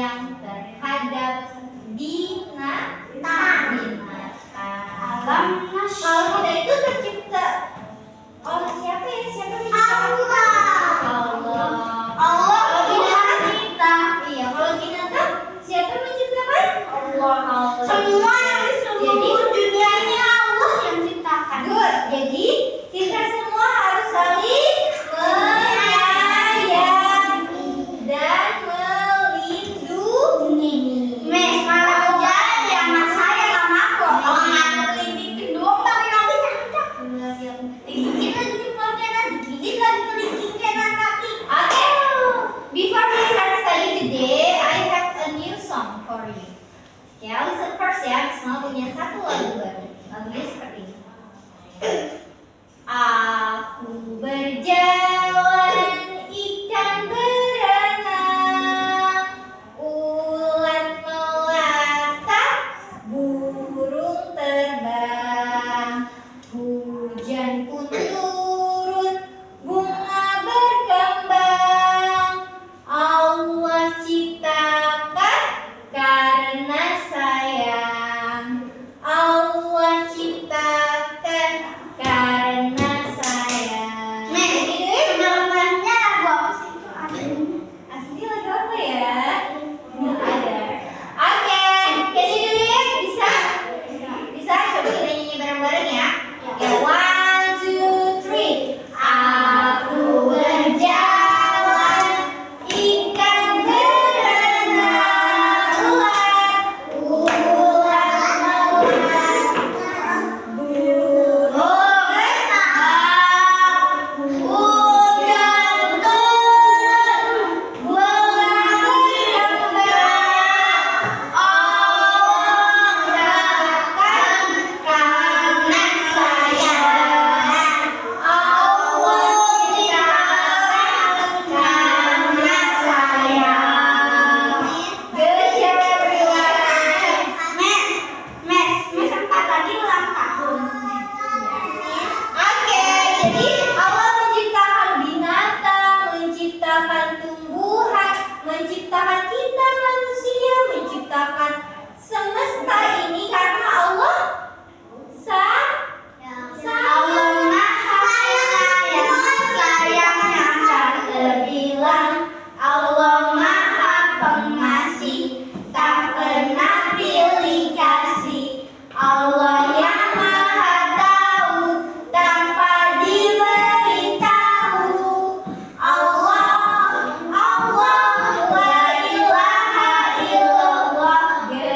sayang terhadap binatang. Kalau kita itu tercipta oleh siapa ya? Siapa yang menciptakan kita? Allah. Kalau binatang kita, iya. Kalau binatang, siapa yang menciptakan? Allah. Semua yang di seluruh dunia ini Allah yang ciptakan. Good. Jadi kita semua harus saling menyayangi dan melindungi. Mes, malah jalan ya mas saya sama aku. Kalau nggak kelingking doang tapi nanti cacak. Digigit lagi di kepala kanan, digigit lagi kelingking kanan kaki. Okay. Before we start study today, I have a new song for you. Ya, listen first ya. Semua punya satu lagu baru. Lagunya seperti ini. Aku berjalan, ikan berenang, ulat melata, burung terbang, hujan pun turun, bunga berkembang. Allah ciptakan karena sayang. Allah ciptakan karena sayang. Sebenarnya lagu apa sih itu? Asli lagu apa ya? Nggak ada. Oke, kasih dulu ya. Bisa? Bisa? Coba kita nyanyi bareng-bareng ya. Ya, 1, 2, 3. Aku berjalan, ikan berenang, ulat melata, burung terbang, hujan turun, bunga berkembang. Jadi Allah menciptakan binatang, menciptakan tumbuhan, menciptakan kita manusia, menciptakan semesta ini karena Allah sayangnya tak terbilang. Allah Maha Pengasih, tak pernah pilih kasih. Allah yang Maha Tahu tanpa diberitahu. Allah, Allah, la ilaha illallah. Good.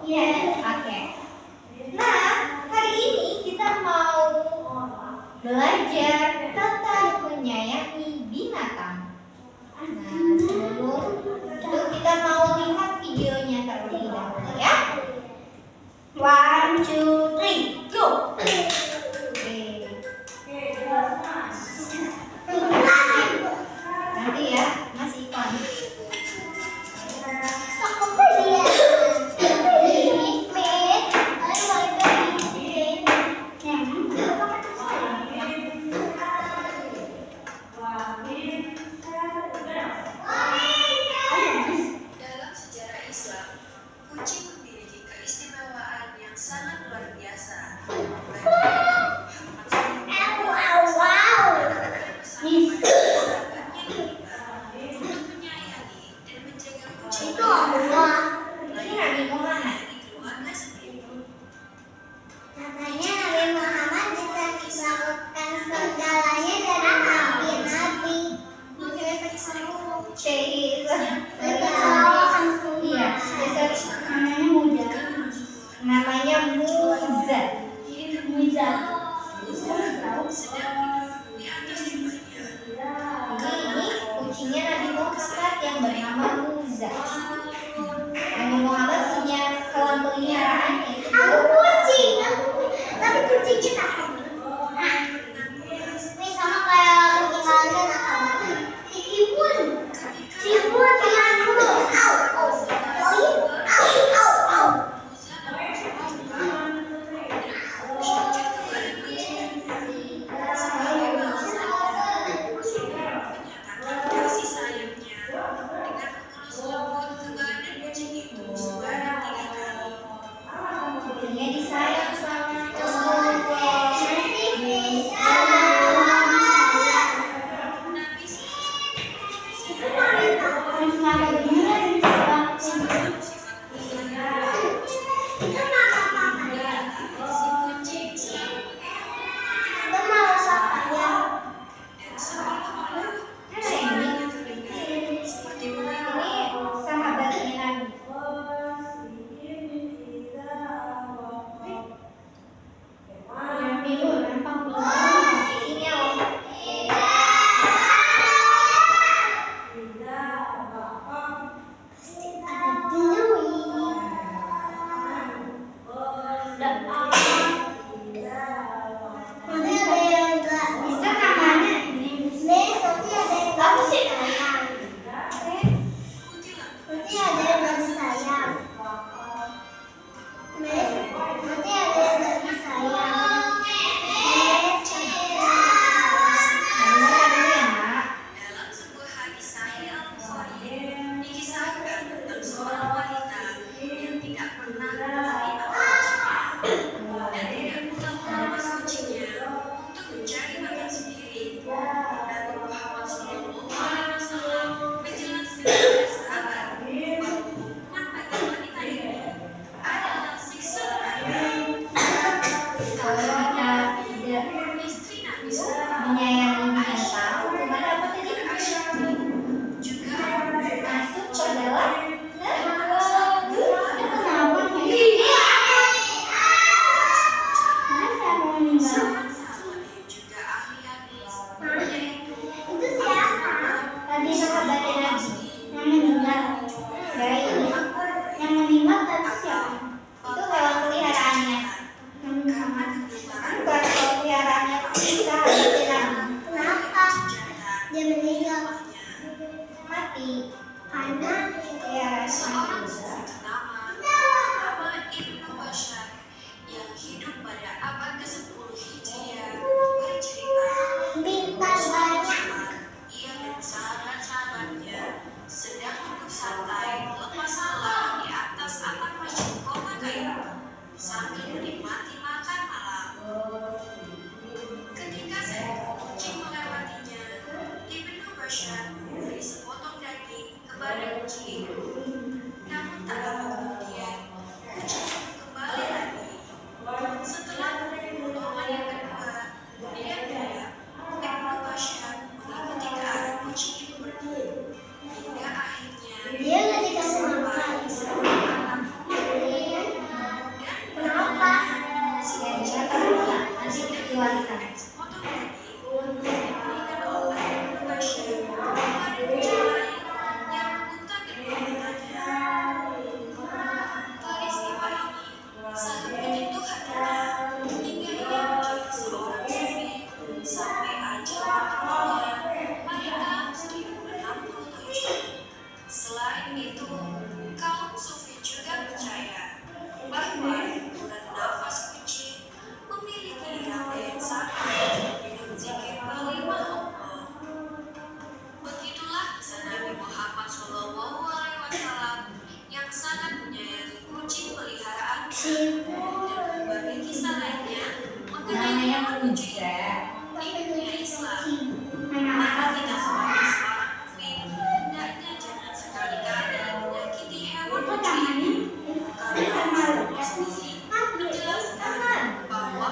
Iya. Oke. Nah, hari ini kita mau belajar tentang menyayangi binatang. Nah, sebelum itu kita mau lihat videonya terlebih dahulu ya. 1, 2, 3, go. Nanti ya, masih iklan. Dalam sejarah Islam, kucing memiliki keistimewaan yang sangat luar biasa. Katanya Nabi Muhammad bisa melakukan segalanya dari nabi-nabi. Namanya Muza. Muza. Ini kucingnya Nabi Muhammad yang bernama Muza. Nabi Muhammad punya hewan peliharaan yaitu kucing. Tapi kucingnya nakal. Ini sama kayak kucing kalian nakal. Cibun jangan dulu. Au. Dan berbagai kisah lainnya mengenai Namanya hewan lucu kuda. di dunia Islam. Maka kita sebagai seorang mukmin hendaknya jangan sekali-kali menyakiti hewan lucu ini, karena Rasulullah sendiri menjelaskan bahwa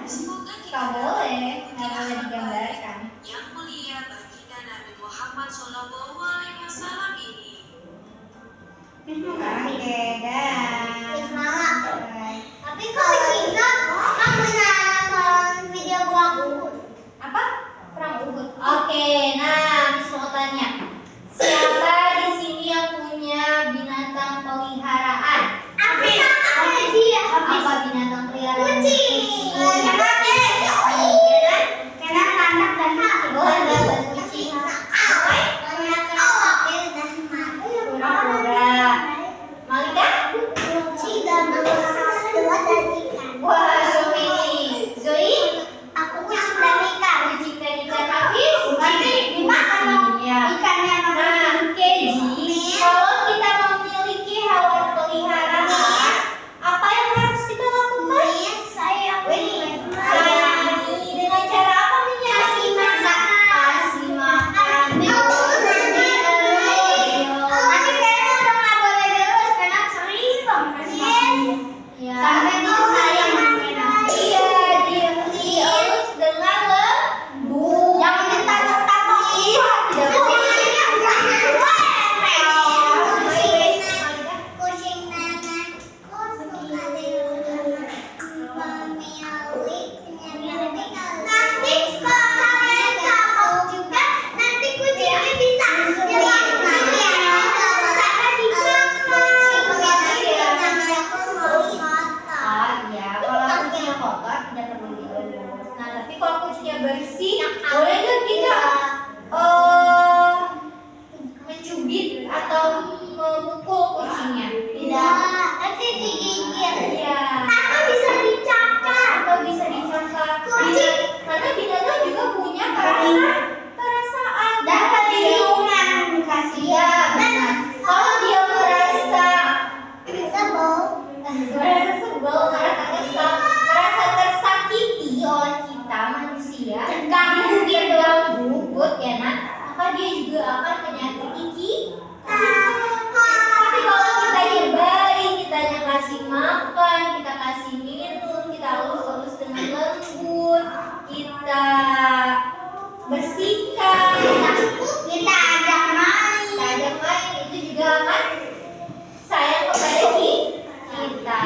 semoga kita dapat mengikuti akhlak baik yang mulia baginda Nabi Muhammad SAW ini. Oke, dah. Tapi kalau kita kan pernah nonton video Perang Uhud. Apa? Perang Uhud. Oke, nah, Miss mau tanya. Siapa di sini yang punya binatang peliharaan? Apa binatang peliharaan? Kucing. Kura-kura. Malika? Wah, so many. Zoe? Kucing dan ikan. Hafiz? Iya. Nah, Keji, kalau kita memiliki hewan peliharaan, apa yang harus kita lakukan? Sayangi. Dengan cara apa menyayangi? Kasih makan. Tapi kayaknya udah nggak boleh terus karena sering banget kasih makan dia. Ya. Sampai disayang Iya, dielus dengan lembut. Jangan ditabok-tabok. Iya, tidak boleh. Kucing nenekku suka nanti kalau kalian tabok juga nanti kucingnya bisa Ah, iya, kalau kucingnya kotor tidak perlu dielus. Nah, tapi kalau kucingnya bersih, boleh nggak kita mencubit atau memukul kucingnya? nanti digigit Iya. atau bisa dicakar. Atau bisa dicakar. Kucing. Karena binatang juga punya perasaan. Dan perlindungan Kasih ya, benar. Kalau dia merasa merasa sebel, merasa kesal, merasa tersakiti oleh kita manusia, diganggu, good ya nak, maka dia juga akan menyakiti kita. Tapi kalau kita yang baik, kita yang kasih makan, kita kasih minum, kita halus-halus dengan lembut, kita bersihkan, kita ajak main. kita ajak main, itu juga akan sayang kepada kita.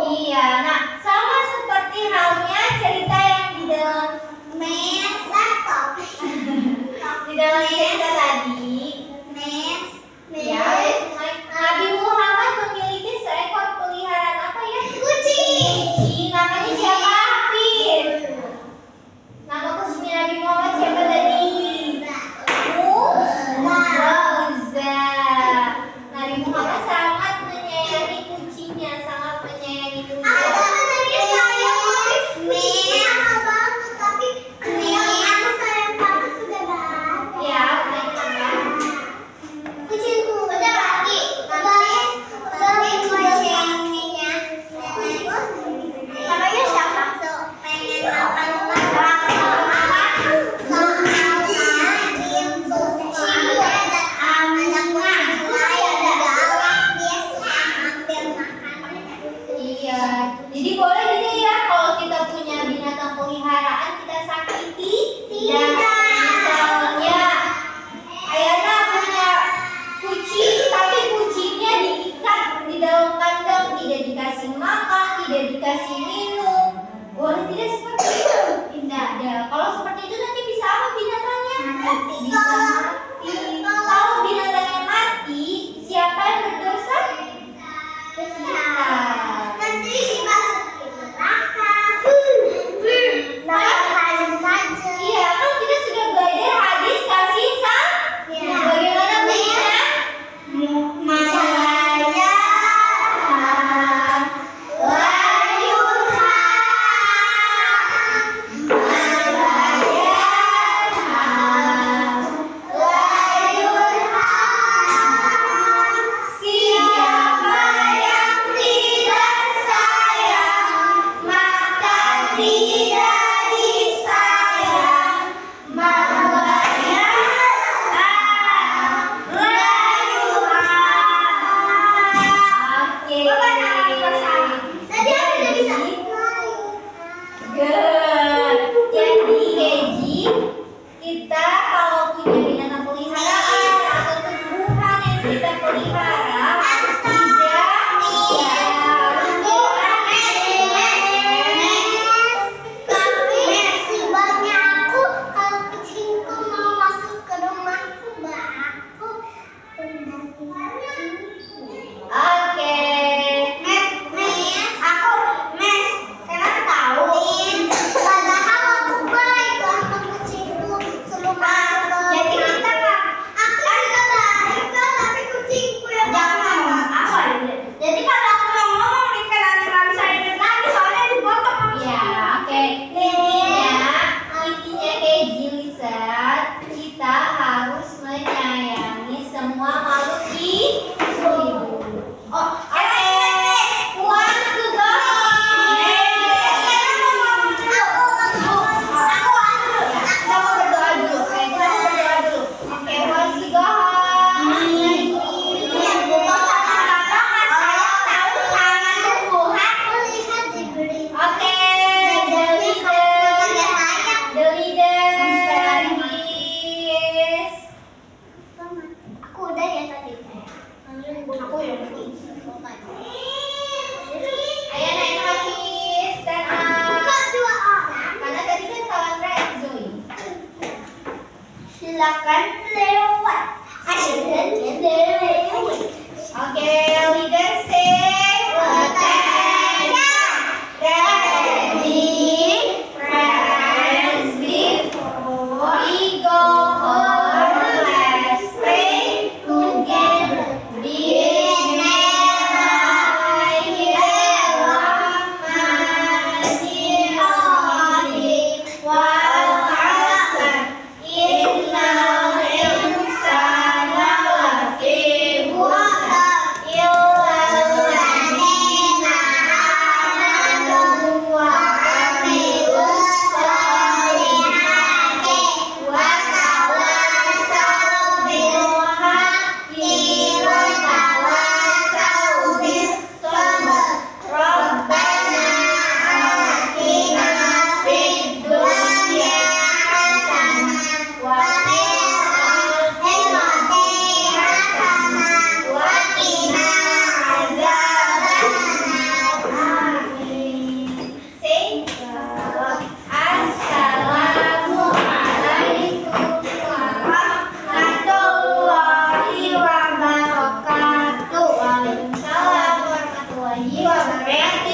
Iya, nah sama seperti halnya cerita yang di dalam cerita tadi. Ya, Nabi Muhammad memiliki seekor peliharaan apa ya? Kucing. Namanya siapa? Hafiz. Nama kucingnya Nabi Muhammad siapa tadi? Uzza. Nabi Muhammad sangat menyayangi kucingnya, sangat menyayangi kucingnya. Ya, udah kita bahas. silakan lewat. Oke, leader say ready, friends, before we go home, let's pray together. Waalaikumsalam warahmatullahi wabarakatuh.